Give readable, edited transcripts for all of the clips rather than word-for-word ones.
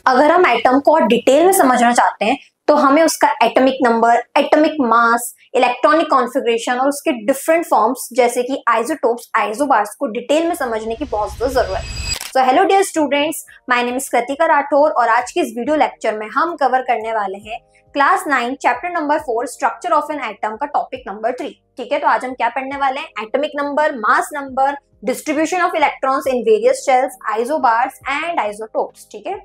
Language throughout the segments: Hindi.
अगर हम एटम को और डिटेल में समझना चाहते हैं तो हमें उसका atomic number, atomic mass, electronic configuration और उसके डिफरेंट फॉर्म्स जैसे कि आइसोटोप्स, आइसोबार्स को डिटेल में समझने की बहुत ज़्यादा जरूरत है। So hello dear students, my name is Kritika Rathore और आज के इस वीडियो लेक्चर में हम कवर करने वाले हैं class 9 chapter number 4 structure of an atom का टॉपिक नंबर 3। ठीक है, तो आज हम क्या पढ़ने वाले हैं? Atomic number, mass number, distribution of electrons in various shells, isobars and isotopes. ठीक है,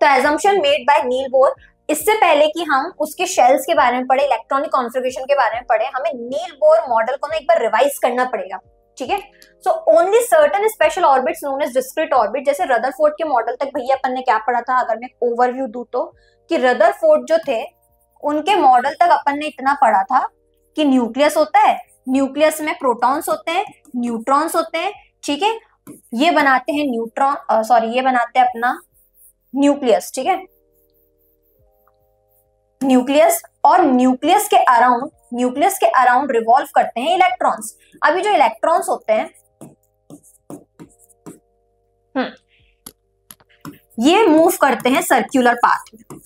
तो assumption made by Niels Bohr. इससे पहले कि हम उसके शेल्स के बारे में पढ़े, इलेक्ट्रॉनिक कॉन्फ़िगरेशन के बारे में पढ़े, हमें नील बोर मॉडल को ना एक बार रिवाइज करना पड़ेगा। ठीक है, so only certain special orbits known as discrete orbit, जैसे रदरफोर्ड के मॉडल तक भैया अपन ने क्या पढ़ा था, अगर मैं ओवरव्यू दूं तो, कि रदरफोर्ड जो थे उनके मॉडल तक अपन ने इतना पढ़ा था कि न्यूक्लियस होता है, न्यूक्लियस में प्रोटॉन्स होते हैं, न्यूट्रॉन्स होते हैं। ठीक है, ये बनाते हैं ये बनाते हैं अपना न्यूक्लियस। ठीक है, न्यूक्लियस, और न्यूक्लियस के अराउंड रिवॉल्व करते हैं इलेक्ट्रॉन्स। अभी जो इलेक्ट्रॉन्स होते हैं ये मूव करते हैं सर्कुलर पाथ में,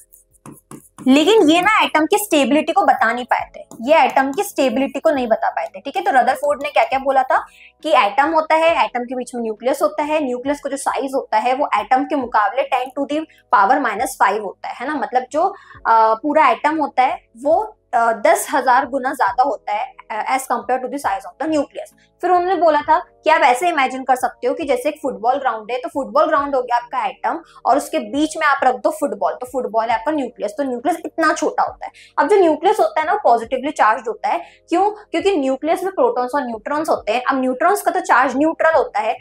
लेकिन ये ना एटम की स्टेबिलिटी को बता नहीं पाए थे, ये एटम की स्टेबिलिटी को नहीं बता पाए थे। ठीक है, तो रदरफोर्ड ने क्या क्या बोला था कि एटम होता है, एटम के बीच में न्यूक्लियस होता है, न्यूक्लियस का जो साइज होता है वो एटम के मुकाबले 10 टू द पावर -5 होता है ना, मतलब जो पूरा एटम होता है वो 10,000 गुना ज्यादा होता है as compare to the size of the nucleus. फिर उन्होंने बोला था कि आप ऐसे इमेजिन कर सकते हो कि जैसे एक फुटबॉल ग्राउंड है, तो फुटबॉल ग्राउंड हो गया आपका एटम और उसके बीच में आप रख दो फुटबॉल, तो फुटबॉल है आपका न्यूक्लियस, तो न्यूक्लियस इतना छोटा होता है। अब जो न्यूक्लियस होता है ना पॉजिटिवली चार्ज होता है, क्यों? क्योंकि न्यूक्लियस में प्रोटॉन्स और न्यूट्रॉन्स होते हैं। अब न्यूट्रॉन्स का तो चार्ज न्यूट्रल होता है,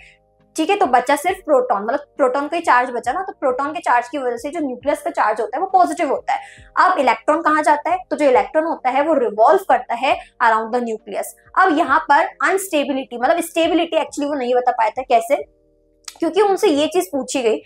ठीक है, तो बचा सिर्फ प्रोटॉन, मतलब प्रोटॉन का ही चार्ज बचा ना, तो प्रोटॉन के चार्ज की वजह से जो न्यूक्लियस का चार्ज होता है वो पॉजिटिव होता है। अब इलेक्ट्रॉन कहाँ जाता है? तो जो इलेक्ट्रॉन होता है वो रिवॉल्व करता है अराउंड द न्यूक्लियस। अब यहाँ पर अनस्टेबिलिटी, मतलब स्टेबिलिटी एक्चुअली वो नहीं बता पाया था। कैसे? क्योंकि उनसे ये चीज पूछी गई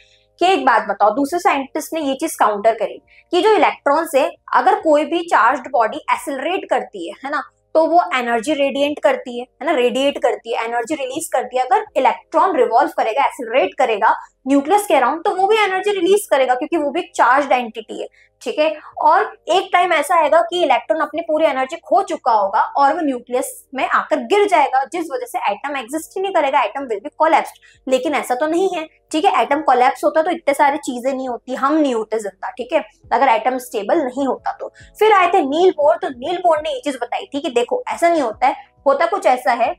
कि एक बात बताओ, दूसरे साइंटिस्ट ने ये चीज काउंटर करी कि जो इलेक्ट्रॉन से अगर कोई भी चार्ज्ड बॉडी एक्सेलरेट करती है ना, तो वो एनर्जी रेडिएट करती है ना, रेडिएट करती है, एनर्जी रिलीज करती है। अगर इलेक्ट्रॉन रिवॉल्व करेगा, एक्सेलरेट करेगा न्यूक्लियस के अराउंड, तो वो भी एनर्जी रिलीज करेगा क्योंकि वो भी एक चार्ज्ड एंटिटी है। ठीक है, और एक टाइम ऐसा आएगा कि इलेक्ट्रॉन अपनी पूरी एनर्जी खो चुका होगा और वो न्यूक्लियस में आकर गिर जाएगा, जिस वजह से एटम एग्जिस्ट ही नहीं करेगा, एटम विल बी कोलैप्स्ड। लेकिन ऐसा तो नहीं है। ठीक है, एटम कोलैप्स होता तो इतने सारी चीजें नहीं होती, हम नहीं होते जिंदा। ठीक है, अगर एटम स्टेबल नहीं होता तो। फिर आए थे नील बोर, तो नील बोर ने ये चीज बताई थी कि देखो ऐसा नहीं होता है, होता कुछ ऐसा है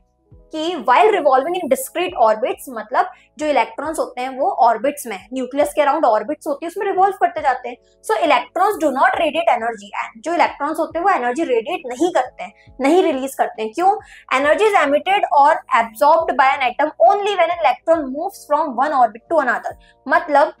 कि while revolving in discrete orbits, मतलब जो इलेक्ट्रॉन्स होते हैं वो ऑर्बिट्स में, न्यूक्लियस के अराउंड ऑर्बिट्स होती है, उसमें रिवॉल्व करते जाते हैं। सो electrons do not radiate energy, जो इलेक्ट्रॉन्स होते हैं वो एनर्जी रेडिएट नहीं करते हैं, नहीं रिलीज करते हैं। क्यों? Energy is emitted or absorbed by an atom only when an electron moves from one orbit to another. मतलब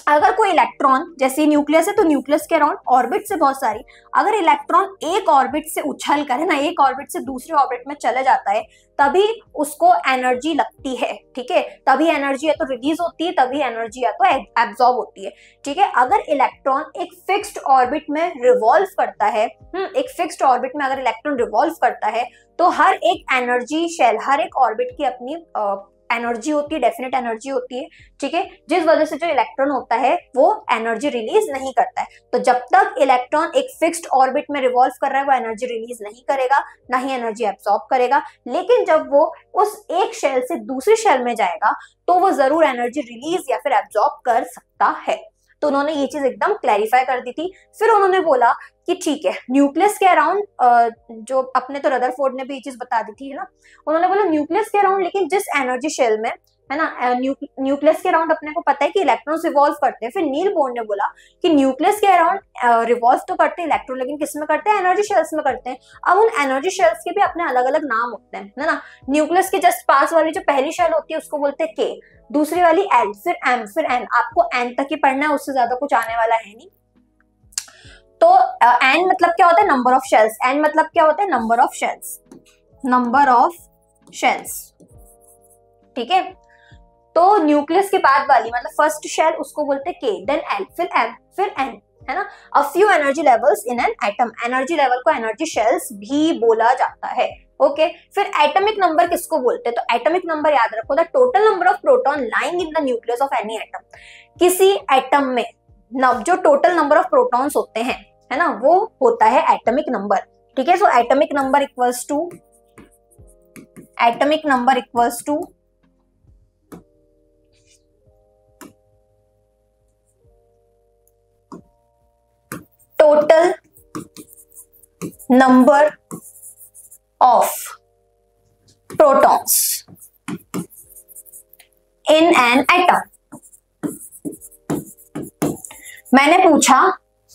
अगर कोई इलेक्ट्रॉन, जैसे न्यूक्लियस है तो न्यूक्लियस के अराउंड ऑर्बिट से बहुत सारी, अगर इलेक्ट्रॉन एक ऑर्बिट से उछल कर, है ना, एक ऑर्बिट से दूसरे ऑर्बिट में चले जाता है, तभी उसको एनर्जी लगती है। ठीक है, तभी एनर्जी या तो रिलीज होती है, तभी एनर्जी या तो एब्सॉर्ब होती है। ठीक है, अगर इलेक्ट्रॉन एक फिक्स्ड ऑर्बिट में रिवॉल्व करता है, एक फिक्स्ड ऑर्बिट में अगर इलेक्ट्रॉन रिवॉल्व करता है, तो हर एक एनर्जी शेल, हर एक ऑर्बिट की अपनी एनर्जी होती है, डेफिनेट एनर्जी होती है। ठीक है, जिस वजह से जो इलेक्ट्रॉन होता है वो एनर्जी रिलीज नहीं करता है। तो जब तक इलेक्ट्रॉन एक फिक्स्ड ऑर्बिट में रिवॉल्व कर रहा है वो एनर्जी रिलीज नहीं करेगा, ना ही एनर्जी एब्सॉर्ब करेगा। लेकिन जब वो उस एक शेल से दूसरी शेल में जाएगा तो वो जरूर एनर्जी रिलीज या फिर एब्सॉर्ब कर सकता है। तो उन्होंने ये चीज एकदम क्लैरिफाई कर दी थी। फिर उन्होंने बोला कि ठीक है, न्यूक्लियस के अराउंड, जो अपने तो रदरफोर्ड ने भी ये चीज बता दी थी, है ना, उन्होंने बोला न्यूक्लियस के अराउंड, लेकिन जिस एनर्जी शेल में, है ना, न्यूक्लियस के अराउंड अपने को पता है कि इलेक्ट्रॉन्स रिवॉल्व करते हैं। फिर नील बोर ने बोला कि न्यूक्लियस के अराउंड रिवॉल्व तो करते हैं इलेक्ट्रॉन, लेकिन किस में करते हैं? एनर्जी शेल्स में करते हैं। अब उन एनर्जी शेल्स के भी अपने अलग अलग नाम होते हैं, है ना। न्यूक्लियस के जस्ट पास वाली जो पहली शेल होती है उसको बोलते हैं के, दूसरी वाली एल, फिर एम, फिर एन। आपको एन तक ही पढ़ना है, उससे ज्यादा कुछ आने वाला है नहीं। तो एन मतलब क्या होता है? Number of shells. एन मतलब क्या होता है? Number of shells, number of shells. ठीक है, तो न्यूक्लियस के बाद वाली मतलब फर्स्ट शेल उसको बोलते हैं के, देन एल, फिर एम, फिर एन, है ना। A few energy levels in an atom, energy level को एनर्जी शेल्स भी बोला जाता है। ओके फिर एटॉमिक नंबर किसको बोलते हैं? तो एटॉमिक नंबर याद रखो, the total number of proton lying in the nucleus of any atom. किसी एटम में जो टोटल नंबर ऑफ प्रोटॉन्स होते हैं, है ना, वो होता है एटॉमिक नंबर। ठीक है, so atomic number equals to total number of protons in an atom. मैंने पूछा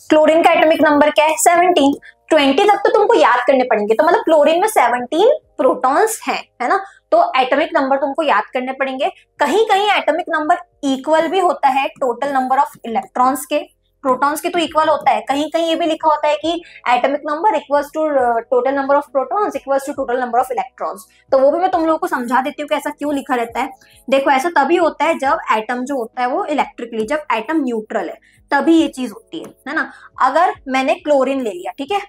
क्लोरीन का एटॉमिक नंबर क्या है? 17। 20 तक तो तुमको याद करने पड़ेंगे, तो मतलब क्लोरीन में 17 प्रोटॉन्स हैं, है ना, तो एटॉमिक नंबर तुमको याद करने पड़ेंगे। कहीं कहीं एटॉमिक नंबर इक्वल भी होता है टोटल नंबर ऑफ इलेक्ट्रॉन्स के, प्रोटॉन्स के तो इक्वल होता है, कहीं कहीं ये भी लिखा होता है कि atomic number equals to total number of protons equals to total number of electrons. तो वो भी मैं तुम लोगों को समझा देती हूँ कि ऐसा क्यों लिखा रहता है। देखो ऐसा तभी होता है जब एटम जो होता है वो इलेक्ट्रिकली, जब एटम न्यूट्रल है तभी ये चीज होती है ना। अगर मैंने क्लोरीन ले लिया, ठीक है,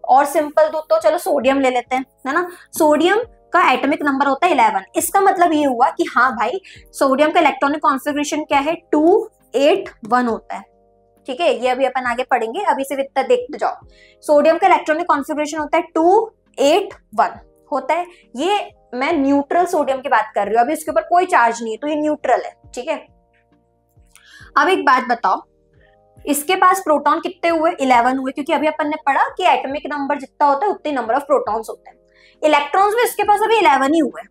और सिंपल दूध तो चलो सोडियम ले लेते हैं, है ना, सोडियम का एटॉमिक नंबर होता है 11। इसका मतलब ये हुआ कि हाँ भाई सोडियम का इलेक्ट्रॉनिक कॉन्फ़िगरेशन क्या है? 281 होता है। ठीक है, ये अभी अपन आगे पढ़ेंगे, अभी सिर्फ इतना देखते जाओ। सोडियम का इलेक्ट्रॉनिक कॉन्फ़िगरेशन होता है 281 होता है। ये मैं न्यूट्रल सोडियम की बात कर रही हूँ, अभी इसके ऊपर कोई चार्ज नहीं है तो ये न्यूट्रल है। ठीक है, अब एक बात बताओ, इसके पास प्रोटॉन कितने हुए? 11 हुए, क्योंकि अभी अपन ने पढ़ा कि एटॉमिक नंबर जितना होता है उतने नंबर ऑफ प्रोटॉन्स होते हैं। इलेक्ट्रॉन्स में इसके पास अभी 11 ही हुए।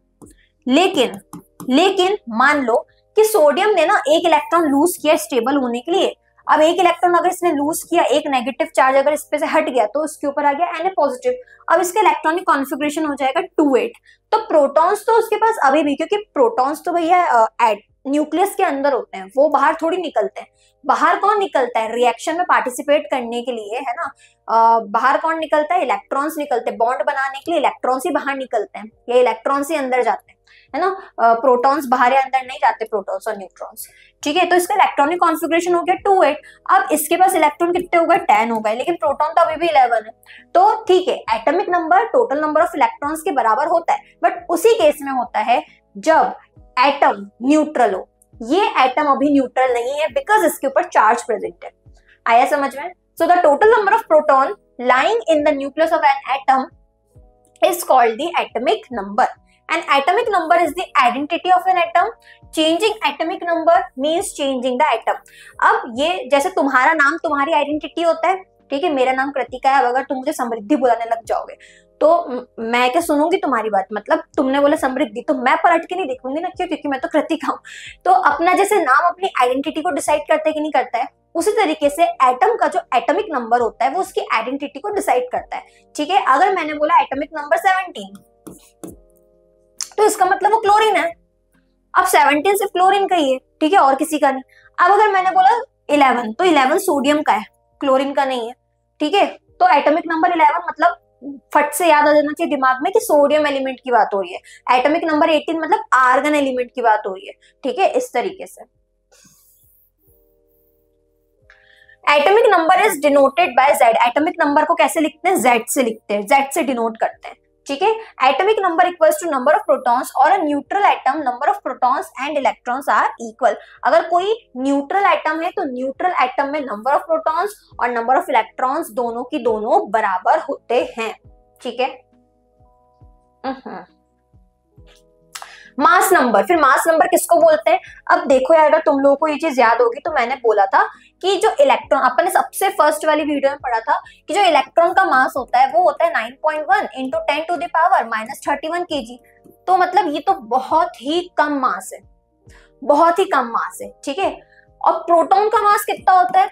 लेकिन मान लो कि सोडियम ने ना एक इलेक्ट्रॉन लूज किया स्टेबल होने के लिए। अब एक इलेक्ट्रॉन अगर इसने लूज किया, एक नेगेटिव चार्ज अगर इस पे से हट गया तो उसके ऊपर आ गया Na पॉजिटिव। अब इसका इलेक्ट्रॉनिक कॉन्फ़िगरेशन हो जाएगा 28। तो प्रोटॉन्स तो उसके पास अभी भी, क्योंकि प्रोटॉन्स तो भैया न्यूक्लियस के अंदर होते हैं, वो बाहर थोड़ी निकलते हैं। बाहर कौन निकलता है? रिएक्शन में पार्टिसिपेट करने के लिए, है ना, बाहर कौन निकलता है? इलेक्ट्रॉन्स निकलते हैं। बॉन्ड बनाने के लिए इलेक्ट्रॉन्स ही बाहर निकलते हैं, या इलेक्ट्रॉन्स ही अंदर जाते हैं, है ना, प्रोटॉन्स बाहर या अंदर नहीं जाते, प्रोटॉन्स और न्यूट्रॉन्स। ठीक है, तो इसका इलेक्ट्रॉनिक कॉन्फ़िगरेशन हो गया 28। अब इसके पास इलेक्ट्रॉन कितने हो गए? 10 हो गए, लेकिन प्रोटॉन तो अभी भी 11 है। तो ठीक है, atomic number total number of electrons के बराबर होता है, बट उसी केस में होता है जब एटम न्यूट्रल हो। ये एटम अभी न्यूट्रल नहीं है बिकॉज इसके ऊपर चार्ज प्रेजेंट है। आया समझ में? So the total number of proton lying in the nucleus of an atom is called the atomic number. An atomic number is the identity of an atom. Changing atomic number means changing the atom. अब ये जैसे तुम्हारा नाम तुम्हारी आइडेंटिटी होता है, ठीक है, मेरा नाम कृतिका है। अब अगर तुम मुझे समृद्धि बुलाने लग जाओगे तो मैं क्या सुनूंगी तुम्हारी बात? मतलब तुमने बोला समृद्धि तो मैं पलट के नहीं देखूंगी ना, क्यों? क्योंकि मैं तो कृतिका हूँ। तो अपना जैसे नाम अपनी आइडेंटिटी को डिसाइड करता है कि नहीं करता है, उसी तरीके से एटम का जो एटॉमिक नंबर होता है वो उसकी आइडेंटिटी को डिसाइड करता है। ठीक है, अगर मैंने बोला एटॉमिक नंबर 17 तो इसका मतलब वो क्लोरीन है। अब 17 सिर्फ क्लोरीन का ही है, ठीक है, और किसी का नहीं। अब अगर मैंने बोला 11 तो 11 सोडियम का है, क्लोरीन का नहीं है। ठीक है, तो एटॉमिक नंबर 11 मतलब फट से याद आ जाना चाहिए दिमाग में कि सोडियम एलिमेंट की बात हो रही है। एटॉमिक नंबर 18 मतलब आर्गन एलिमेंट की बात हो रही है। ठीक है, इस तरीके से atomic number is denoted by Z। Atomic number को कैसे लिखते हैं? Z से लिखते हैं, Z से डिनोट करते हैं। ठीक है, atomic number equals to number of protons और a neutral atom number of protons and electrons are equal. अगर कोई न्यूट्रल एटम है तो न्यूट्रल एटम में नंबर ऑफ प्रोटॉन्स और नंबर ऑफ इलेक्ट्रॉन्स दोनों की दोनों बराबर होते हैं। ठीक है, मास नंबर। फिर मास नंबर किसको बोलते हैं? अब देखो यार, अगर तुम लोगों को ये चीज याद होगी तो मैंने बोला था कि जो इलेक्ट्रॉन, अपन ने सबसे फर्स्ट वाली वीडियो में पढ़ा था कि जो इलेक्ट्रॉन का मास होता है वो होता है 9.1 into 10 to the power -31 kg। तो मतलब ये तो बहुत ही कम मास है, बहुत ही कम मास है। ठीक है, और प्रोटॉन का मास कितना होता है?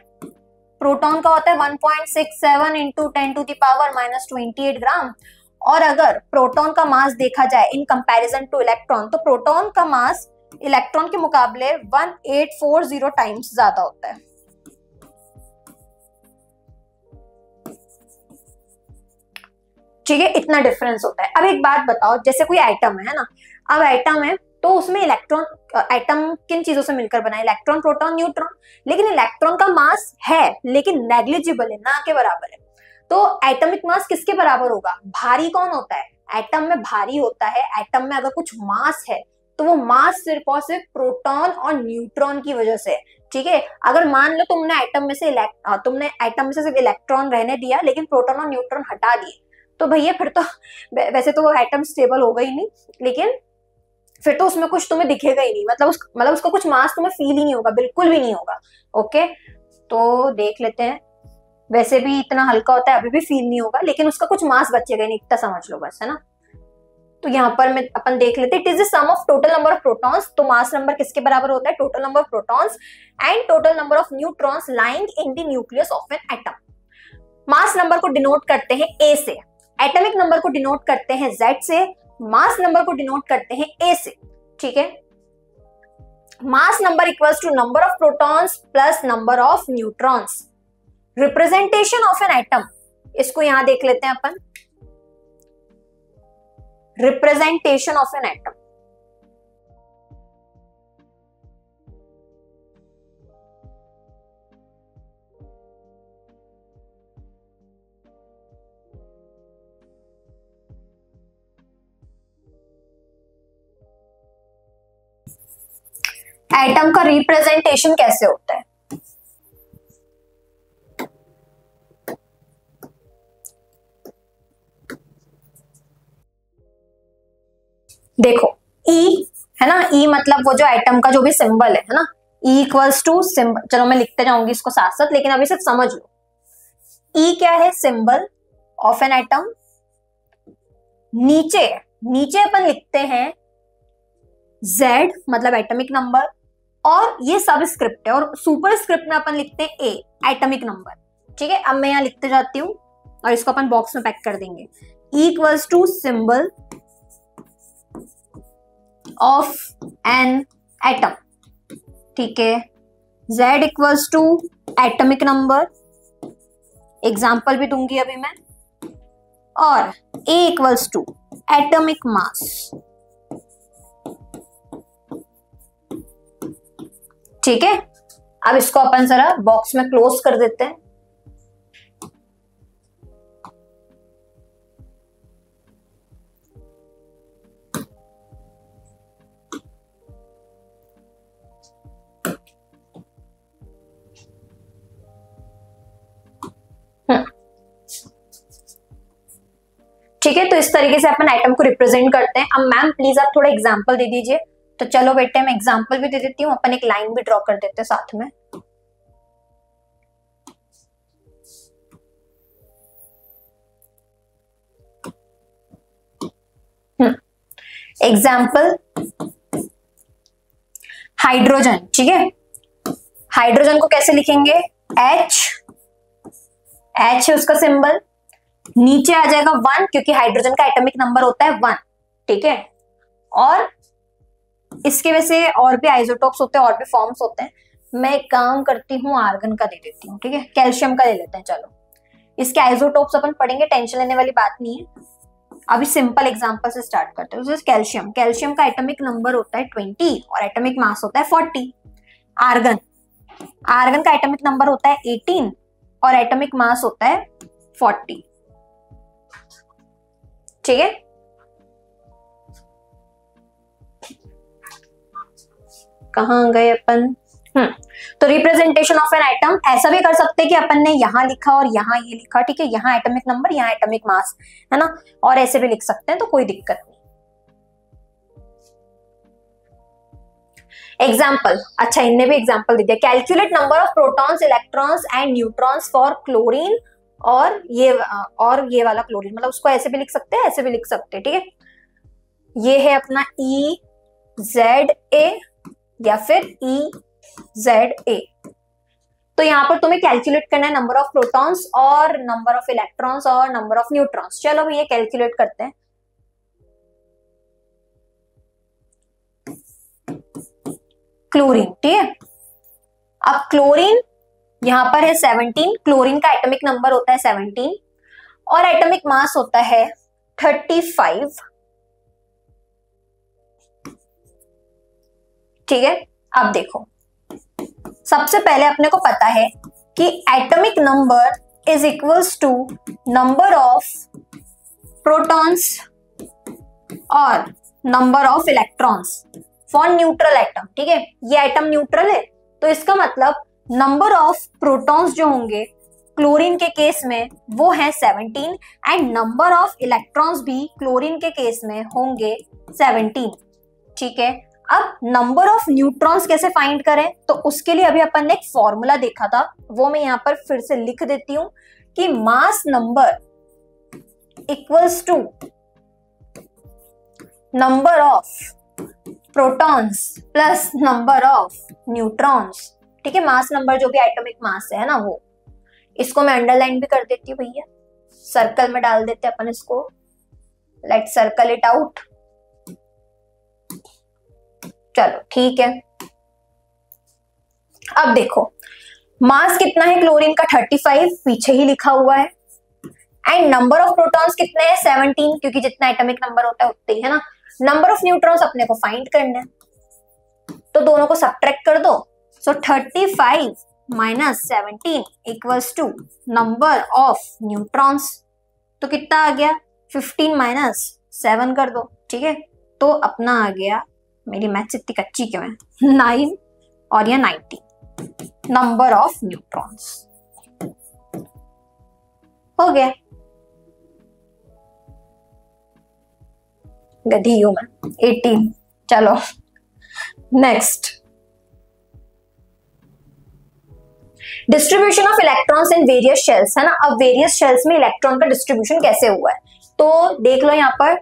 प्रोटॉन का होता है 1.67 इंटू 10 टू द पावर -28 ग्राम। और अगर प्रोटॉन का मास देखा जाए इन कंपैरिजन टू इलेक्ट्रॉन, तो प्रोटॉन का मास इलेक्ट्रॉन के मुकाबले 1840 टाइम्स ज्यादा होता है। ठीक है, इतना डिफरेंस होता है। अब एक बात बताओ, जैसे कोई एटम है ना, अब एटम है तो उसमें इलेक्ट्रॉन, एटम किन चीजों से मिलकर बना है? Electron, proton, neutron. लेकिन इलेक्ट्रॉन का मास है लेकिन नेग्लिजिबल है, ना के बराबर है। तो एटॉमिक मास किसके बराबर होगा? भारी कौन होता है? एटम में भारी होता है। एटम में अगर कुछ मास है तो वो मास सिर्फ और सिर्फ प्रोटॉन और न्यूट्रॉन की वजह से है, ठीक है। अगर मान लो तुमने एटम में से सिर्फ इलेक्ट्रॉन रहने दिया लेकिन प्रोटॉन और न्यूट्रॉन हटा दिए, तो भैया फिर तो वैसे तो वो एटम स्टेबल होगा ही नहीं, लेकिन फिर तो उसमें कुछ तुम्हें दिखेगा ही नहीं, मतलब उसका कुछ मास तुम्हें फील ही नहीं होगा, बिल्कुल भी नहीं होगा। ओके, तो देख लेते हैं। वैसे भी इतना हल्का होता है, अभी भी फील नहीं होगा, लेकिन उसका कुछ मास बचेगा नहीं, इतना समझ लो बस, है ना। तो यहाँ पर में अपन देख लेते हैं, it is the sum of total number of protons. तो मास नंबर किसके बराबर होता है? Total number of protons and total number of neutrons lying in the nucleus of an atom. Mass number को डिनोट करते हैं ए से, एटॉमिक नंबर को डिनोट करते हैं जेड से, मास नंबर को डिनोट करते हैं ए से, ठीक है। Mass number equals to number of protons plus number of neutrons. Representation of an atom, इसको यहां देख लेते हैं अपन। Representation of an atom, atom का रिप्रेजेंटेशन कैसे होता है? देखो E है ना, E मतलब वो जो एटम का जो भी सिंबल है ना, E इक्वल्स टू सिंबल, चलो मैं लिखते जाऊंगी इसको साथ साथ, लेकिन अभी सिर्फ समझ लो। E क्या है? Symbol of an atom. नीचे नीचे अपन लिखते हैं Z मतलब एटॉमिक नंबर, और ये सब स्क्रिप्ट है, और सुपर स्क्रिप्ट में अपन लिखते हैं A एटॉमिक नंबर, ठीक है। अब मैं यहाँ लिखते जाती हूँ और इसको अपन बॉक्स में पैक कर देंगे। E equals to symbol of an atom, ठीक है। Z equals to atomic number, example भी दूंगी अभी मैं, और A equals to atomic mass, ठीक है। अब इसको अपन जरा बॉक्स में क्लोज कर देते हैं। ठीक है, तो इस तरीके से अपन एटम को रिप्रेजेंट करते हैं। अब मैम प्लीज आप थोड़ा एग्जांपल दे दीजिए। तो चलो बेटे मैं एग्जांपल भी दे देती हूँ, अपन एक लाइन भी ड्रॉ कर देते हैं साथ में। एग्जाम्पल हाइड्रोजन, ठीक है। हाइड्रोजन को कैसे लिखेंगे? H है उसका सिंबल, नीचे आ जाएगा 1 क्योंकि हाइड्रोजन का एटॉमिक नंबर होता है 1, ठीक है। और इसके वैसे और भी आइसोटोप्स होते हैं, और भी फॉर्म्स होते हैं। मैं एक काम करती हूँ, आर्गन का दे देती हूँ, ठीक है। कैल्शियम का ले लेते हैं, चलो इसके आइसोटोप्स अपन पढ़ेंगे, टेंशन लेने वाली बात नहीं है। अभी सिंपल एग्जांपल से स्टार्ट करते हैं। कैल्शियम, कैल्शियम का एटॉमिक नंबर होता है 20 और एटॉमिक मास होता है 40। आर्गन, आर्गन का एटॉमिक नंबर होता है 18 और एटॉमिक मास होता है 40, ठीक है। कहां गए अपन? तो रिप्रेजेंटेशन ऑफ एन एटम ऐसा भी कर सकते हैं कि अपन ने यहां लिखा और यहां ये लिखा, ठीक है। यहां एटॉमिक नंबर, यहां एटॉमिक मास, है ना, और ऐसे भी लिख सकते हैं, तो कोई दिक्कत नहीं। एग्जाम्पल, अच्छा इनने भी एग्जाम्पल दे दिया। Calculate number of protons, electrons and neutrons for chlorine, और ये वाला क्लोरीन, मतलब उसको ऐसे भी लिख सकते हैं, ऐसे भी लिख सकते हैं, ठीक है। ये है अपना EZA या फिर EZA। तो यहाँ पर तुम्हें कैलकुलेट करना है नंबर ऑफ प्रोटॉन्स और नंबर ऑफ इलेक्ट्रॉन्स और नंबर ऑफ न्यूट्रॉन्स। चलो भैया कैलकुलेट करते हैं। क्लोरीन, ठीक है। अब क्लोरीन यहां पर है 17, क्लोरीन का एटॉमिक नंबर होता है 17 और एटॉमिक मास होता है 35, ठीक है। अब देखो, सबसे पहले अपने को पता है कि atomic number is equals to number of protons और number of electrons for neutral atom. ठीक है, ये एटम न्यूट्रल है तो इसका मतलब नंबर ऑफ प्रोटॉन्स जो होंगे क्लोरीन के केस में वो है 17 एंड नंबर ऑफ इलेक्ट्रॉन्स भी क्लोरीन के केस में होंगे 17। ठीक है, अब नंबर ऑफ न्यूट्रॉन्स कैसे फाइंड करें, तो उसके लिए अभी अपन ने एक फॉर्मूला देखा था, वो मैं यहाँ पर फिर से लिख देती हूं कि mass number equals to number of protons plus number of neutrons. ठीक है, मास नंबर जो भी एटॉमिक मास है ना वो, इसको मैं अंडरलाइन भी कर देती हूँ भैया, सर्कल में डाल देते हैं अपन इसको, लेट सर्कल इट आउट। चलो ठीक है, अब देखो मास कितना है क्लोरीन का 35, पीछे ही लिखा हुआ है, एंड नंबर ऑफ प्रोटॉन्स कितने हैं 17, क्योंकि जितना एटॉमिक नंबर होता है उतना ही है ना। नंबर ऑफ न्यूट्रॉन्स अपने को फाइंड करना है, तो दोनों को सब्ट्रैक्ट कर दो। So 35 minus 17 equals to number of neutrons, तो कितना आ गया 15 माइनस 7 कर दो। ठीक है, तो अपना आ गया, मेरी मैथ्स इतनी कच्ची क्यों है, 9 और या 90 नंबर ऑफ न्यूट्रॉन्स हो गया। गधी हूं मैं, 18। चलो next, distribution of electrons in various shells, है ना। अब वेरियस शेल्स में इलेक्ट्रॉन का डिस्ट्रीब्यूशन कैसे हुआ है, तो देख लो यहाँ पर,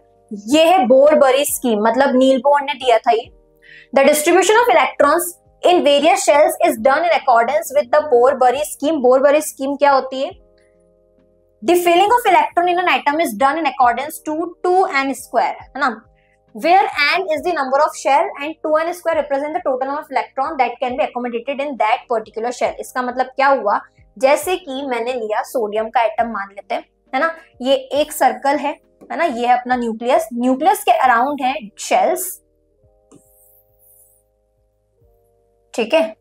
ये है बोर-बरी स्कीम, मतलब नील बोर ने दिया था ये। The distribution of electrons in various shells is done in accordance with the Bohr Bury scheme. Bohr Bury scheme क्या होती है, the filling of electron in an atom is done in accordance to 2n square, है ना, where n is the number of shell and 2n square represent the total number of electron that can be accommodated in that particular shell। इसका मतलब क्या हुआ, जैसे कि मैंने लिया सोडियम का एटम मान लेते हैं, है ना, ये एक सर्कल है ना, ये है अपना न्यूक्लियस, न्यूक्लियस के अराउंड है शेल्स। ठीक है,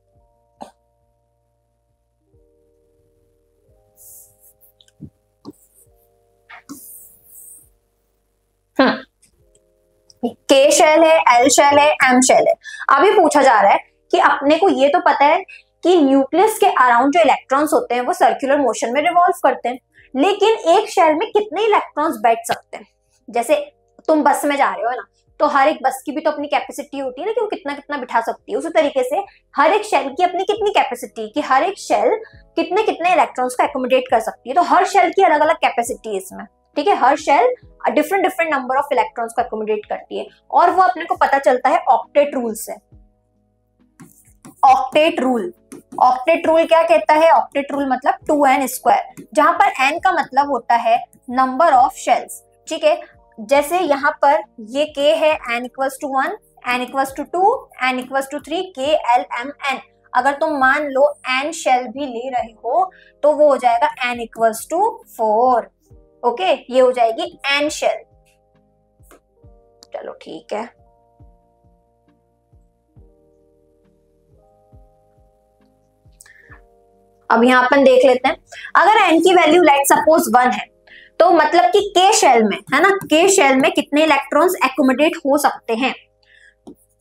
के शेल है, एल शेल है, एम शेल है। अभी पूछा जा रहा है कि अपने को ये तो पता है कि न्यूक्लियस के अराउंड जो इलेक्ट्रॉन्स होते हैं वो सर्कुलर मोशन में रिवॉल्व करते हैं, लेकिन एक शेल में कितने इलेक्ट्रॉन्स बैठ सकते हैं। जैसे तुम बस में जा रहे हो, है ना, तो हर एक बस की भी तो अपनी कैपेसिटी होती है ना कि वो कितना कितना बिठा सकती है। उसी तरीके से हर एक शेल की अपनी कितनी कैपेसिटी, कि हर एक शेल कितने कितने इलेक्ट्रॉन्स को एकोमोडेट कर सकती है। तो हर शेल की अलग अलग कैपेसिटी है इसमें। ठीक है, हर shell different different number of electrons को एकोमोडेट करती है, और वो अपने को पता चलता है ऑक्टेट रूल से। ऑक्टेट रूल, ऑक्टेट रूल क्या कहता है, ऑक्टेट रूल मतलब 2n स्क्वायर, जहां पर n का मतलब होता है नंबर ऑफ शेल्स। ठीक है, जैसे यहाँ पर ये k है, n equals to 1, n equals to 2, n equals to 3, k l m n। अगर तुम मान लो n शेल भी ले रहे हो तो वो हो जाएगा n इक्वल्स टू 4। ओके, ये हो जाएगी n शेल। चलो ठीक है, अब यहां अपन देख लेते हैं, अगर n की वैल्यू लेट सपोज 1 है, तो मतलब कि k शेल में, है ना, k शेल में कितने इलेक्ट्रॉन्स एकोमोडेट हो सकते हैं,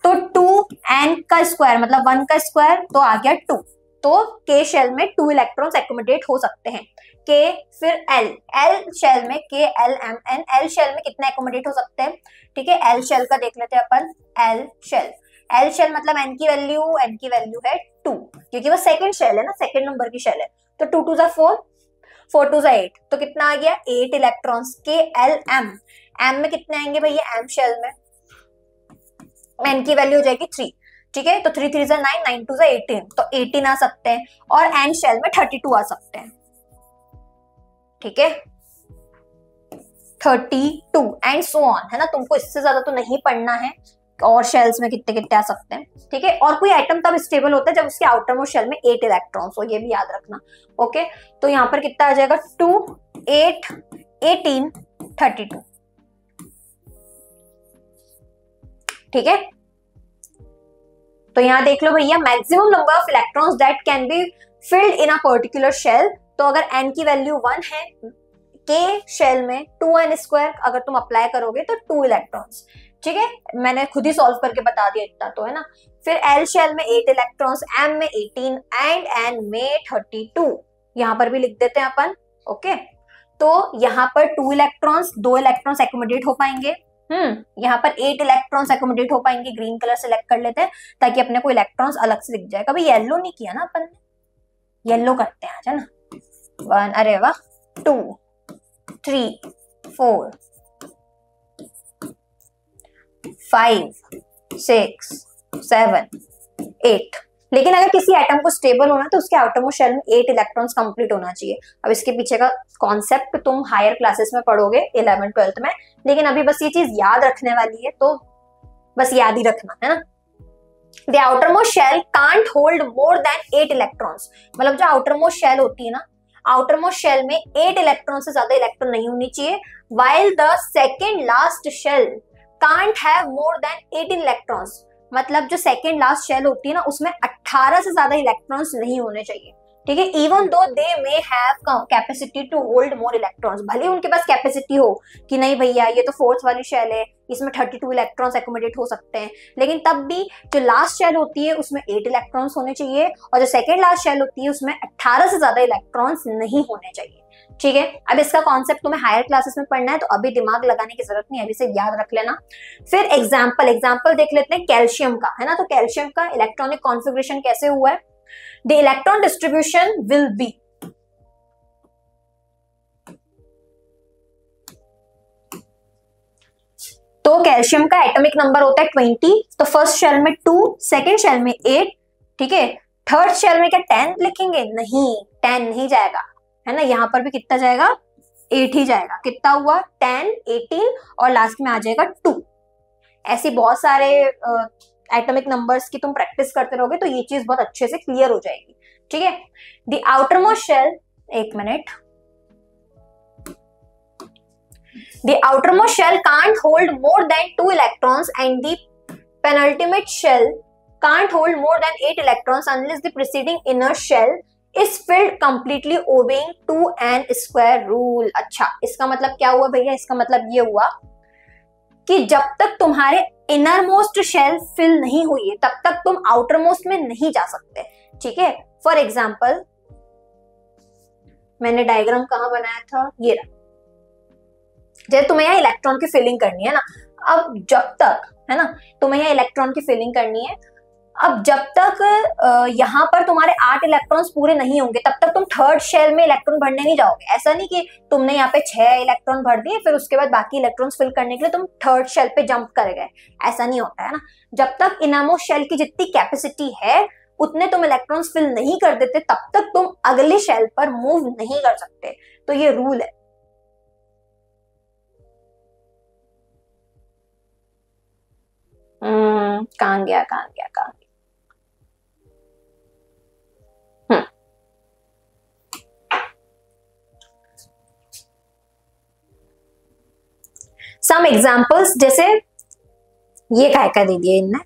तो 2n का स्क्वायर मतलब 1 का स्क्वायर, तो आ गया 2। तो k शेल में 2 इलेक्ट्रॉन्स एकोमोडेट हो सकते हैं। k फिर l, l शेल में k l m n, l shell में कितने एकोमोडेट हो सकते हैं। ठीक है, l शेल का देख लेते हैं अपन, l शेल, l शेल मतलब n की वैल्यू है 2, क्योंकि वो सेकंड शेल है ना, सेकंड नंबर की शेल है, तो 2 2 4, 4 2 8, तो कितना आ गया 8 electrons. k l m, m में कितने आएंगे भैया, m शेल में n की वैल्यू हो जाएगी 3। ठीक है, तो 3 3 9, 9 2 18, तो 18 आ सकते हैं, और n शेल में 32 आ सकते हैं। ठीक है, 32 एंड सो ऑन, है ना, तुमको इससे ज्यादा तो नहीं पढ़ना है और शेल्स में कितने कितने आ सकते हैं। ठीक है, और कोई एटम तब स्टेबल होता है जब उसके आउटर मोस्ट शेल में 8 इलेक्ट्रॉन्स हो, ये भी याद रखना। ओके, तो यहाँ पर कितना आ जाएगा 2 8 18 32। ठीक है, तो यहाँ देख लो भैया, maximum number of electrons that can be filled in a particular shell. तो अगर n की वैल्यू 1 है, के शेल में 2n² अगर तुम अप्लाई करोगे तो 2 इलेक्ट्रॉन्स, ठीक है, मैंने खुद ही सॉल्व करके बता दिया इतना तो है ना। फिर एल शेल में 8 इलेक्ट्रॉन्स, एम में 18 एंड एन में 32, यहाँ पर भी लिख देते हैं अपन, ओके। तो यहाँ पर 2 इलेक्ट्रॉन्स, 2 इलेक्ट्रॉन्स एकोमोडेट हो पाएंगे, यहाँ पर 8 इलेक्ट्रॉन्स एकोमोडेट हो पाएंगे। ग्रीन कलर सेलेक्ट कर लेते हैं ताकि अपने को इलेक्ट्रॉन्स अलग से दिख जाए। कभी येलो नहीं किया ना अपन ने, येलो करते हैं आज, है ना। 1, अरे वाह, 2 3 4 5 6 7 8। लेकिन अगर किसी एटम को स्टेबल होना तो उसके आउटरमोस्ट शेल में 8 इलेक्ट्रॉन्स कंप्लीट होना चाहिए। अब इसके पीछे का कॉन्सेप्ट तुम हायर क्लासेस में पढ़ोगे 11th 12th में, लेकिन अभी बस ये चीज याद रखने वाली है, तो बस याद ही रखना है ना। The outermost shell can't hold more than 8 electrons, मतलब जो outermost shell होती है ना, outermost shell में 8 इलेक्ट्रॉन से ज्यादा इलेक्ट्रॉन नहीं होनी चाहिए, while the second last shell can't have more than 18 electrons, मतलब जो सेकेंड लास्ट शेल होती है ना उसमें 18 से ज्यादा इलेक्ट्रॉन्स नहीं होने चाहिए, ठीक है। Even though they may have capacity to hold more electrons, भले उनके पास कैपेसिटी हो कि नहीं भैया ये तो फोर्थ वाली शेल है, इसमें 32 इलेक्ट्रॉन्स एकोमोडेट हो सकते हैं, लेकिन तब भी जो लास्ट शेल होती है उसमें 8 इलेक्ट्रॉन्स होने चाहिए और जो सेकेंड लास्ट शेल होती है उसमें 18 से ज्यादा इलेक्ट्रॉन्स नहीं होने चाहिए, ठीक है। अब इसका कॉन्सेप्ट तुम्हें हायर क्लासेस में पढ़ना है तो अभी दिमाग लगाने की जरूरत नहीं है, अभी से याद रख लेना। फिर एग्जाम्पल देख लेते हैं कैल्शियम का, है ना। तो कैल्शियम का इलेक्ट्रॉनिक कॉन्फ़िगरेशन कैसे हुआ है। The electron distribution will be, तो कैल्शियम का एटॉमिक नंबर होता है 20, तो फर्स्ट शेल में 2, सेकेंड शेल में 8, ठीक है। थर्ड शेल में क्या 10 लिखेंगे, नहीं 10 नहीं जाएगा, है ना। यहां पर भी कितना जाएगा, 8 ही जाएगा। कितना हुआ 10 18 और लास्ट में आ जाएगा 2। ऐसी बहुत सारे एटॉमिक नंबर्स की तुम प्रैक्टिस करते रहोगे तो ये चीज बहुत अच्छे से क्लियर हो जाएगी, ठीक है। द आउटरमोस्ट शेल, एक minute, the outermost shell can't hold more than 2 electrons and the penultimate shell can't hold more than 8 electrons unless the preceding inner shell is filled completely obeying 2n² rule। अच्छा, इसका मतलब क्या हुआ भैया, इसका मतलब ये हुआ कि जब तक तुम्हारे इनर मोस्ट शेल फिल नहीं हुई है तब तक तुम आउटर मोस्ट में नहीं जा सकते, ठीक है। फॉर एग्जाम्पल मैंने डायग्राम कहाँ बनाया था, ये रहा। जैसे तुम्हें यहाँ इलेक्ट्रॉन की फिलिंग करनी है ना, अब जब तक, है ना, तुम्हें यहाँ इलेक्ट्रॉन की फिलिंग करनी है, अब जब तक यहाँ पर तुम्हारे 8 इलेक्ट्रॉन्स पूरे नहीं होंगे तब तक तुम थर्ड शेल में इलेक्ट्रॉन भरने नहीं जाओगे। ऐसा नहीं कि तुमने यहाँ पे 6 इलेक्ट्रॉन भर दिए फिर उसके बाद बाकी इलेक्ट्रॉन्स फिल करने के लिए तुम थर्ड शेल पे जंप कर गए, ऐसा नहीं होता है ना। जब तक इनरमोस्ट शेल की जितनी कैपेसिटी है उतने तुम इलेक्ट्रॉन्स फिल नहीं कर देते तब तक तुम अगले शेल पर मूव नहीं कर सकते, तो ये रूल है। कहाँ गया सम एग्जाम्पल्स, जैसे ये क्या दे दिया इनने,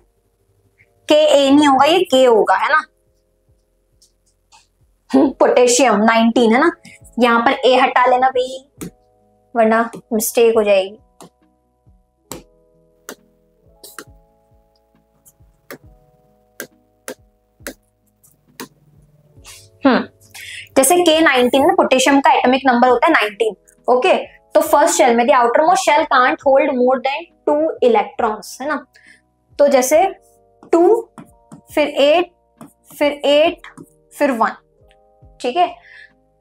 के ए नहीं होगा ये के होगा, है ना। पोटेशियम 19 है ना, यहाँ पर ए हटा लेना भाई वरना मिस्टेक हो जाएगी। जैसे K19 में पोटेशियम का एटॉमिक नंबर होता है 19, ओके। तो फर्स्ट शेल में the outermost shell can't hold more than 2 electrons, है ना। तो जैसे 2 फिर 8 फिर 8 फिर 1, ठीक है।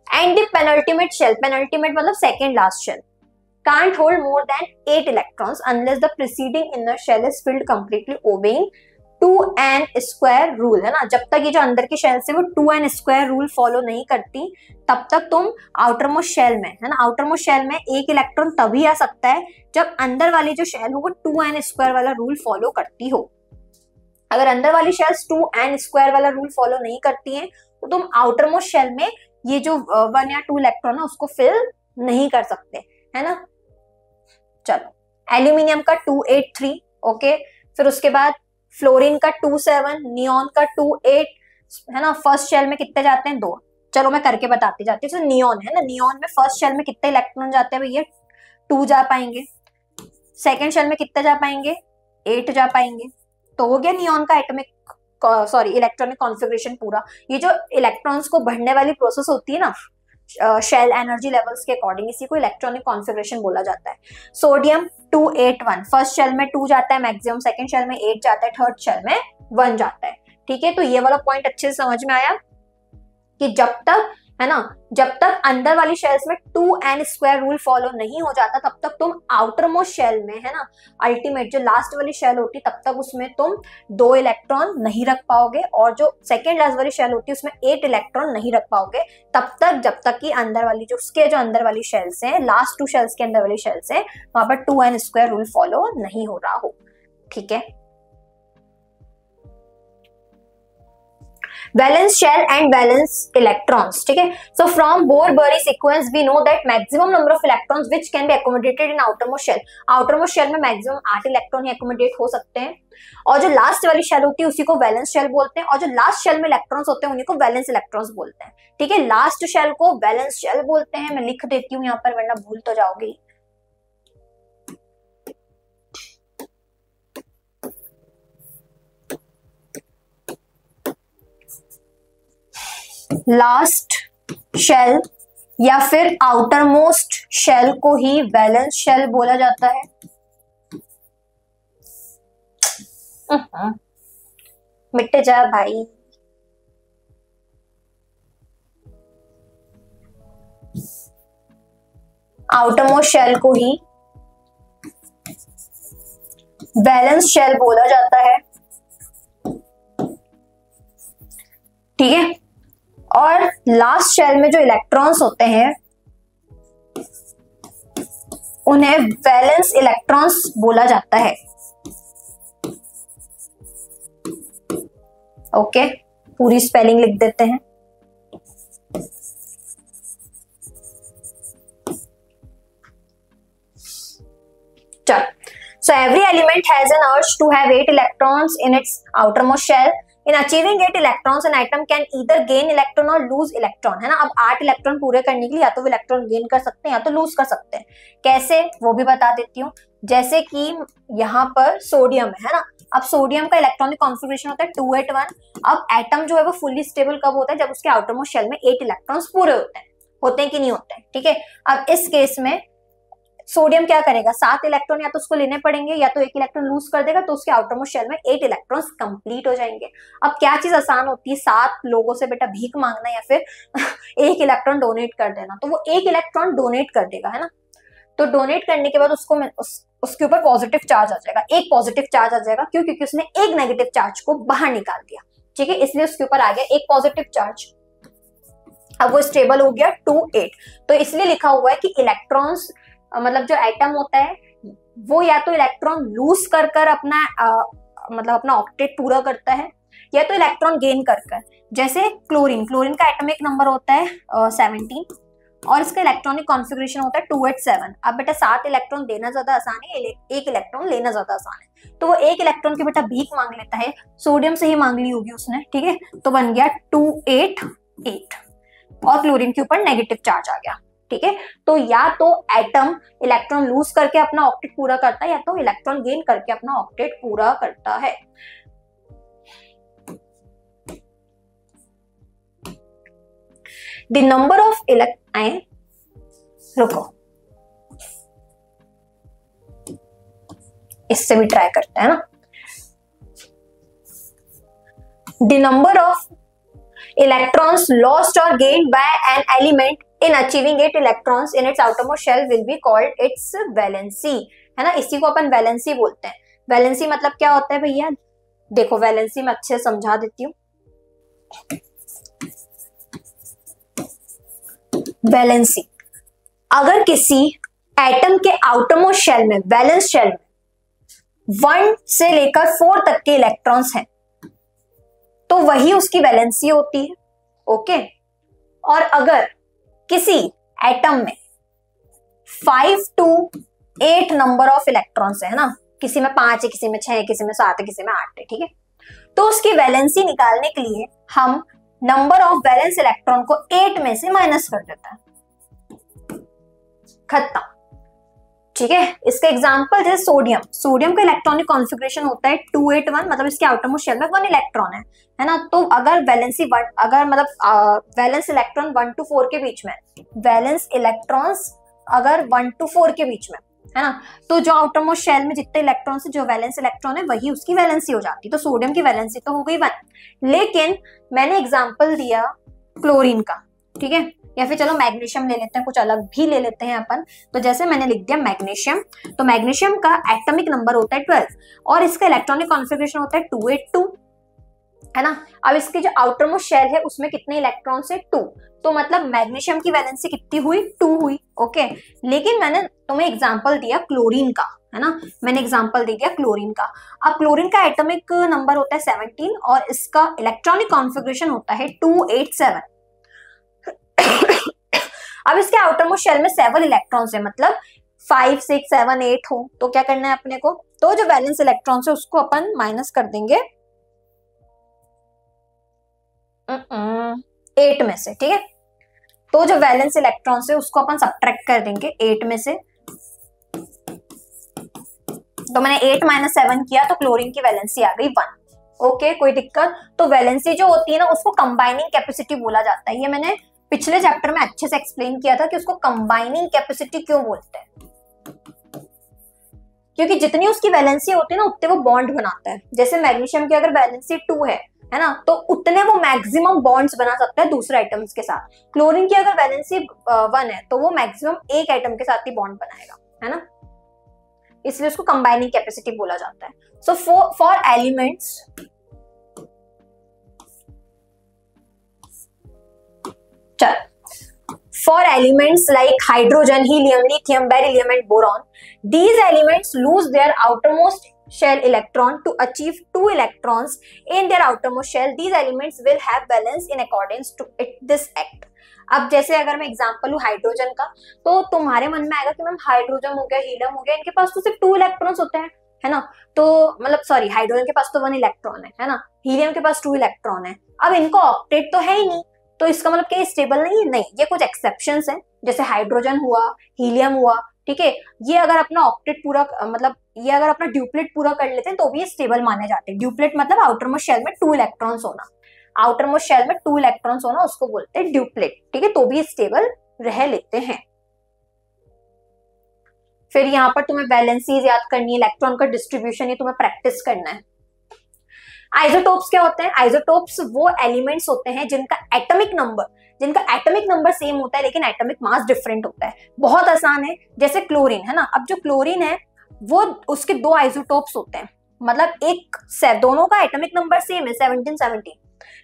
And the penultimate shell, penultimate मतलब second last shell, can't hold more than 8 electrons unless the preceding inner shell is filled completely obeying 2n² rule, है ना। जब तक ये जो अंदर की शेल से वो 2n² रूल फॉलो नहीं करती तब तक तुम आउटरमोस्ट शेल में, है ना, आउटरमोस्ट शेल में एक इलेक्ट्रॉन तभी आ सकता है जब अंदर वाली जो शेल हो वो 2n² वाला रूल फॉलो करती हो। अगर अंदर वाली शेल्स 2n² वाला रूल फॉलो नहीं करती हैं तो तुम आउटरमोस्ट शेल में ये जो 1 या 2 इलेक्ट्रॉन है उसको फिल नहीं कर सकते, है ना। चलो, एल्यूमिनियम का 283, ओके। फिर उसके बाद फ्लोरीन का 27, नियॉन का 28, है ना। फर्स्ट शेल में कितने जाते हैं 2, चलो मैं करके बताती जाती हूँ। नियॉन है ना, नियॉन में फर्स्ट शेल में कितने इलेक्ट्रॉन जाते हैं भैया, 2 जा पाएंगे। सेकेंड शेल में कितने जा पाएंगे, 8 जा पाएंगे। तो हो गया नियॉन का एटॉमिक सॉरी इलेक्ट्रॉनिक कॉन्फ़िगरेशन पूरा। ये जो इलेक्ट्रॉन्स को बढ़ने वाली प्रोसेस होती है ना शेल एनर्जी लेवल्स के अकॉर्डिंग, इसी को इलेक्ट्रॉनिक कॉन्फ़िगरेशन बोला जाता है। सोडियम 281, फर्स्ट शेल में 2 जाता है मैक्सिमम, सेकंड शेल में 8 जाता है, थर्ड शेल में 1 जाता है। ठीक है, तो ये वाला पॉइंट अच्छे से समझ में आया कि जब तक है ना, जब तक अंदर वाली शेल्स में 2n² रूल फॉलो नहीं हो जाता तब तक तुम आउटर मोस्ट शेल में है ना, अल्टीमेट जो लास्ट वाली शेल होती तब तक उसमें तुम 2 इलेक्ट्रॉन नहीं रख पाओगे, और जो सेकेंड लास्ट वाली शेल होती है उसमें 8 इलेक्ट्रॉन नहीं रख पाओगे तब तक, जब तक कि अंदर वाली जो उसके जो अंदर वाली शेल्स हैं, लास्ट 2 शेल्स के अंदर वाली शेल्स हैं, वहां पर 2n² रूल फॉलो नहीं हो रहा हो। ठीक है, valence shell and valence electrons. ठीक है, so from Bohr Bury sequence we know that maximum number of electrons which can be accommodated in outermost shell. Outermost shell में मैक्सिमम 8 इलेक्ट्रॉन ही अकोमोडेट हो सकते हैं, और जो लास्ट वाली शेल होती है उसी को वैलेंस शेल बोलते हैं, और जो लास्ट शेल में इलेक्ट्रॉन्स होते हैं उन्हीं को वैलेंस इलेक्ट्रॉन्स बोलते हैं। ठीक है, लास्ट शेल को वैलेंस शेल बोलते हैं। मैं लिख देती हूँ यहाँ पर वरना भूल तो जाओगे। लास्ट शेल या फिर आउटर मोस्ट शेल को ही वैलेंस शेल बोला जाता है। मिट जा भाई। आउटर मोस्ट शेल को ही वैलेंस शेल बोला जाता है। ठीक है, और लास्ट शेल में जो इलेक्ट्रॉन्स होते हैं उन्हें वैलेंस इलेक्ट्रॉन्स बोला जाता है। ओके, पूरी स्पेलिंग लिख देते हैं। चल, so every element has an urge to have 8 electrons in its outermost shell. In achieving 8 electrons, an atom can either gain electron or lose electron, है ना। अब 8 इलेक्ट्रॉन पूरे करने के लिए या तो इलेक्ट्रॉन गेन कर सकते हैं या तो लूज कर सकते हैं। कैसे, वो भी बता देती हूँ। जैसे कि यहाँ पर सोडियम है ना, अब सोडियम का इलेक्ट्रॉनिक कॉन्फ़िगरेशन होता है 281। अब एटम जो है वो फुल्ली स्टेबल कब होता है, जब उसके आउटरमोस्ट शेल में 8 इलेक्ट्रॉन्स पूरे होते हैं कि नहीं होते हैं। ठीक है, अब इस केस में सोडियम क्या करेगा, 7 इलेक्ट्रॉन या तो उसको लेने पड़ेंगे या तो 1 इलेक्ट्रॉन लूज कर देगा, तो उसके आउटरमोस्ट शेल में 8 इलेक्ट्रॉन्स कंप्लीट हो जाएंगे। अब क्या चीज आसान होती है, 7 लोगों से बेटा भीख मांगना या फिर 1 इलेक्ट्रॉन डोनेट कर देना। तो वो 1 इलेक्ट्रॉन डोनेट कर देगा, है ना। तो डोनेट करने के बाद उसको उसके ऊपर पॉजिटिव चार्ज आ जाएगा, एक पॉजिटिव चार्ज आ जाएगा। क्यों, क्योंकि उसने एक नेगेटिव चार्ज को बाहर निकाल दिया। ठीक है, इसलिए उसके ऊपर आ गया एक पॉजिटिव चार्ज। अब वो स्टेबल हो गया 2-8। तो इसलिए लिखा हुआ है कि इलेक्ट्रॉन्स मतलब जो एटम होता है वो या तो इलेक्ट्रॉन लूज कर कर अपना मतलब अपना ऑक्टेट पूरा करता है, या तो इलेक्ट्रॉन गेन कर कर। जैसे क्लोरीन का एटॉमिक नंबर होता है 17 और इसका इलेक्ट्रॉनिक कॉन्फ़िगरेशन होता है 287। अब बेटा 7 इलेक्ट्रॉन देना ज्यादा आसान है, 1 इलेक्ट्रॉन लेना ज्यादा आसान है। तो वो 1 इलेक्ट्रॉन की बेटा भीख मांग लेता है, सोडियम से ही मांग ली होगी उसने। ठीक है, तो बन गया 288 और क्लोरीन के ऊपर नेगेटिव चार्ज आ गया। ठीक है, तो या तो एटम इलेक्ट्रॉन लूज करके अपना ऑक्टेट पूरा करता है या तो इलेक्ट्रॉन गेन करके अपना ऑक्टेट पूरा करता है। द नंबर ऑफ रुको, इससे भी ट्राई करते हैं ना। The number of electrons lost or gained by an element in achieving 8 electrons in its outermost shell will be called its valency, है ना। इसी को अपन वैलेंसी बोलते हैं। वैलेंसी मतलब क्या होता है भैया, देखो वैलेंसी में अच्छे से समझा देती हूँ। वैलेंसी, अगर किसी एटम के आउटरमोस्ट शेल में, वैलेंस शेल में 1 से लेकर 4 तक के इलेक्ट्रॉन्स हैं तो वही उसकी वैलेंसी होती है। ओके, और अगर किसी एटम में 5 to 8 नंबर ऑफ इलेक्ट्रॉन्स है ना, किसी में 5 है, किसी में 6 है, किसी में 7 है, किसी में 8 है। ठीक है, तो उसकी वैलेंसी निकालने के लिए हम नंबर ऑफ वैलेंस इलेक्ट्रॉन को 8 में से माइनस कर देता है, खत्म। ठीक है, इसका एग्जांपल जैसे सोडियम, सोडियम का इलेक्ट्रॉनिक कॉन्फ़िगरेशन होता है 281, मतलब इसके आउटर मोस्ट शेल में 1 इलेक्ट्रॉन है ना। तो अगर वैलेंसी अगर मतलब वैलेंस इलेक्ट्रॉन 1 to 4 के बीच में, वैलेंस इलेक्ट्रॉन्स अगर 1 to 4 के बीच में है ना, तो जो आउटर मोस्ट शेल में जितने इलेक्ट्रॉन से जो वैलेंस इलेक्ट्रॉन है वही उसकी वैलेंसी हो जाती है। तो सोडियम की वैलेंसी तो हो गई 1, लेकिन मैंने एग्जाम्पल दिया क्लोरीन का, ठीक है, या फिर चलो मैग्नीशियम ले लेते हैं, कुछ अलग भी ले लेते हैं अपन। तो जैसे मैंने लिख दिया मैग्नीशियम, तो मैग्नीशियम का एटॉमिक नंबर होता है 12 और इसका इलेक्ट्रॉनिक कॉन्फ़िगरेशन होता है 282, है ना। अब इसकी जो आउटर मोस्ट शेल है उसमें कितने इलेक्ट्रॉन्स है 2, तो मतलब मैग्नीशियम की वैलेंसी कितनी हुई 2 हुई, ओके। लेकिन मैंने तुम्हें एग्जांपल दिया क्लोरीन का, है ना, मैंने एग्जांपल दे दिया क्लोरीन का। अब क्लोरीन का एटॉमिक नंबर होता है 17 और इसका इलेक्ट्रॉनिक कॉन्फ़िगरेशन होता है 287। अब इसके आउटर मोस्ट शेल में 7 इलेक्ट्रॉन्स है, मतलब 5 6 7 8 हो, तो क्या करना है अपने को, तो जो वैलेंस इलेक्ट्रॉन्स है उसको अपन माइनस कर देंगे 8 में से, ठीक है। तो जो वैलेंस इलेक्ट्रॉन्स है उसको अपन सब्ट्रैक्ट कर देंगे 8 में से। तो मैंने 8 - 7 किया तो क्लोरीन की वैलेंसी आ गई 1, ओके, कोई दिक्कत। तो वैलेंसी जो होती है ना उसको कंबाइनिंग कैपेसिटी बोला जाता है। ये मैंने पिछले चैप्टर में अच्छे से एक्सप्लेन किया था कि उसको कंबाइनिंग कैपेसिटी क्यों बोलते हैं, क्योंकि जितनी उसकी वैलेंसी होती है ना उतने वो बॉन्ड बनाता है। जैसे मैग्नीशियम की अगर वैलेंसी 2 है ना, तो उतने वो मैक्सिमम बॉन्ड्स बना सकता है दूसरे आइटम्स के साथ। क्लोरीन की अगर वैलेंसी 1 है तो वो मैक्सिमम एक आइटम के साथ ही बॉन्ड बनाएगा, है ना, इसलिए उसको कंबाइनिंग कैपेसिटी बोला जाता है। So for elements, for elements like hydrogen, helium, lithium, beryllium and boron, these elements lose their outermost shell electron to achieve 2 electrons in their outermost shell. These elements will have valence in accordance to this act. अब जैसे अगर मैं एग्जांपल लूं हाइड्रोजन का, तो तुम्हारे मन में आएगा कि मैम हाइड्रोजन हो गया, हीलियम हो गया, इनके पास तो सिर्फ 2 इलेक्ट्रॉन्स होते हैं, है ना। तो मतलब सॉरी, हाइड्रोजन के पास तो 1 इलेक्ट्रॉन है ना, हीलियम के पास 2 इलेक्ट्रॉन है। अब इनको ऑक्टेट तो है ही नहीं, तो इसका मतलब क्या स्टेबल नहीं है? नहीं, ये कुछ एक्सेप्शंस हैं, जैसे हाइड्रोजन हुआ, हीलियम हुआ, ठीक है, ये अगर अपना ऑक्टेट पूरा मतलब ये अगर अपना ड्यूप्लेट पूरा कर लेते हैं तो भी ये स्टेबल माने जाते हैं। ड्यूप्लेट मतलब आउटर मोस्ट शेल में 2 इलेक्ट्रॉन्स होना, आउटर मोस्ट शेल में 2 इलेक्ट्रॉन्स होना उसको बोलते हैं ड्यूप्लेट, ठीक है, तो भी स्टेबल रह लेते हैं। फिर यहाँ पर तुम्हें वैलेंसीज याद करनी है, इलेक्ट्रॉन का डिस्ट्रीब्यूशन ये तुम्हें प्रैक्टिस करना है। आइसोटोप्स क्या होते हैं? आइसोटोप्स वो एलिमेंट्स होते हैं जिनका एटॉमिक नंबर सेम होता है लेकिन एटॉमिक मास डिफरेंट होता है। बहुत आसान है, जैसे क्लोरीन है ना, अब जो क्लोरीन है वो उसके 2 आइसोटोप्स होते हैं, मतलब एक दोनों का एटॉमिक नंबर सेम है 17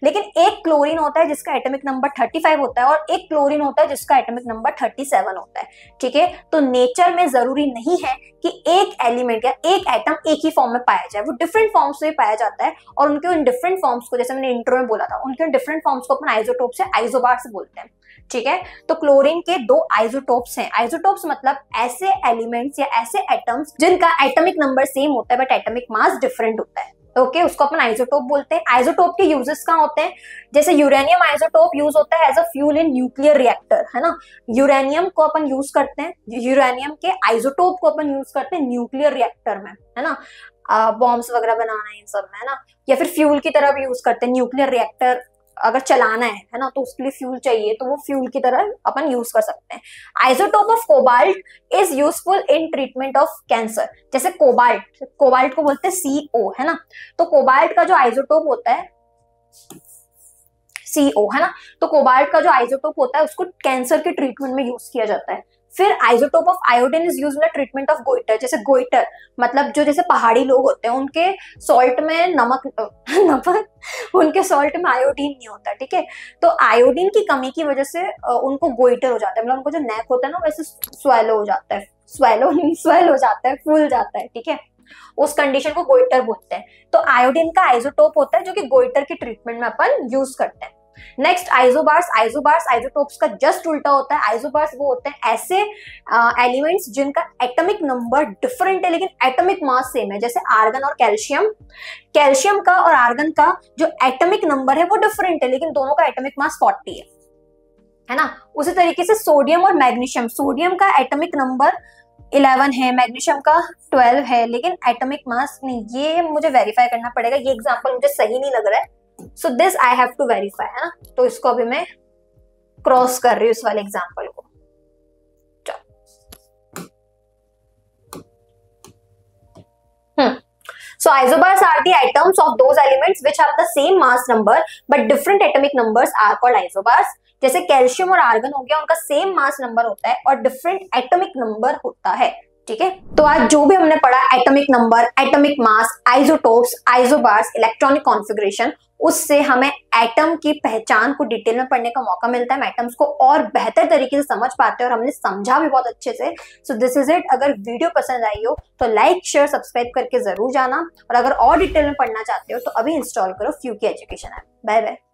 लेकिन एक क्लोरीन होता है जिसका एटॉमिक नंबर 35 होता है और एक क्लोरीन होता है जिसका एटॉमिक नंबर 37 होता है, ठीक है। तो नेचर में जरूरी नहीं है कि एक एलिमेंट या एक एटम एक ही फॉर्म में पाया जाए, वो डिफरेंट फॉर्म्स में पाया जाता है और उनके उन डिफरेंट फॉर्म्स को, जैसे मैंने इंट्रो में बोला था, उनके उन डिफरेंट फॉर्म्स को अपन आइसोटोप से आइसोबार से बोलते हैं, ठीक है। तो क्लोरीन के 2 आइसोटोप्स हैं। आइसोटोप्स मतलब ऐसे एलिमेंट्स या ऐसे एटम्स जिनका एटॉमिक नंबर सेम होता है बट एटॉमिक मास डिफरेंट होता है, ओके, उसको अपन आइसोटोप बोलते हैं। आइसोटोप के यूजेस कहाँ होते हैं? जैसे यूरेनियम आइसोटोप यूज होता है as a fuel in nuclear reactor, है ना, यूरेनियम को अपन यूज करते हैं, यूरेनियम के आइसोटोप को अपन यूज करते हैं न्यूक्लियर रिएक्टर में, है ना, बॉम्ब्स वगैरह बनाना इन सब में, है ना, या फिर फ्यूल की तरह भी यूज करते हैं। न्यूक्लियर रिएक्टर अगर चलाना है ना, तो उसके लिए फ्यूल चाहिए, तो वो फ्यूल की तरह अपन यूज कर सकते हैं। Isotope of cobalt is useful in treatment of cancer. जैसे कोबाल्ट को बोलते हैं CO, है ना, तो कोबाल्ट का जो आइसोटोप होता है CO, है ना, तो कोबाल्ट का जो आइसोटोप होता है उसको कैंसर के ट्रीटमेंट में यूज किया जाता है। फिर isotope of iodine is used in treatment of goitre. जैसे गोइटर मतलब जो जैसे पहाड़ी लोग होते हैं उनके सॉल्ट में उनके सॉल्ट में आयोडीन नहीं होता, ठीक है, तो आयोडीन की कमी की वजह से उनको गोइटर हो जाता है, मतलब उनको जो नेक होता है ना वैसे स्वेलो हो जाता है, स्वेल हो जाता है, फूल जाता है, ठीक है, उस कंडीशन को गोइटर बोलते हैं। तो आयोडीन का आइसोटोप होता है जो कि गोइटर के ट्रीटमेंट में अपन यूज करते हैं। नेक्स्ट आइसोबार्स, आइसोबार्स आइसोटोप्स का जस्ट उल्टा होता है। आइसोबार्स वो होते हैं ऐसे एलिमेंट्स जिनका एटॉमिक नंबर डिफरेंट है लेकिन एटॉमिक मास सेम है, जैसे आर्गन और कैल्शियम। कैल्शियम का और आर्गन का जो एटॉमिक नंबर है वो डिफरेंट है लेकिन दोनों का एटॉमिक मास 40 है ना। उसी तरीके से सोडियम और मैग्नीशियम, सोडियम का एटॉमिक नंबर 11 है, मैग्नीशियम का 12 है लेकिन एटॉमिक मास नहीं। ये मुझे वेरीफाई करना पड़ेगा, ये एग्जांपल मुझे सही नहीं लग रहा है, so this I have to verify, है ना। तो इसको अभी मैं क्रॉस कर रही हूँ इस वाले एग्जांपल को। So isobars are the atoms of those elements which have the same mass number but different atomic numbers are called isobars। जैसे कैल्शियम और आर्गन हो गया, उनका सेम मास नंबर होता है और डिफरेंट एटॉमिक नंबर होता है, ठीक है। तो आज जो भी हमने पढ़ा, atomic number, atomic mass, isotopes, isobars, electronic configuration, उससे हमें एटम की पहचान को डिटेल में पढ़ने का मौका मिलता है। हम एटम्स को और बेहतर तरीके से समझ पाते हैं और हमने समझा भी बहुत अच्छे से। So this is it. अगर वीडियो पसंद आई हो तो लाइक शेयर सब्सक्राइब करके जरूर जाना, और अगर और डिटेल में पढ़ना चाहते हो तो अभी इंस्टॉल करो फ्यूकी एजुकेशन ऐप। Bye bye.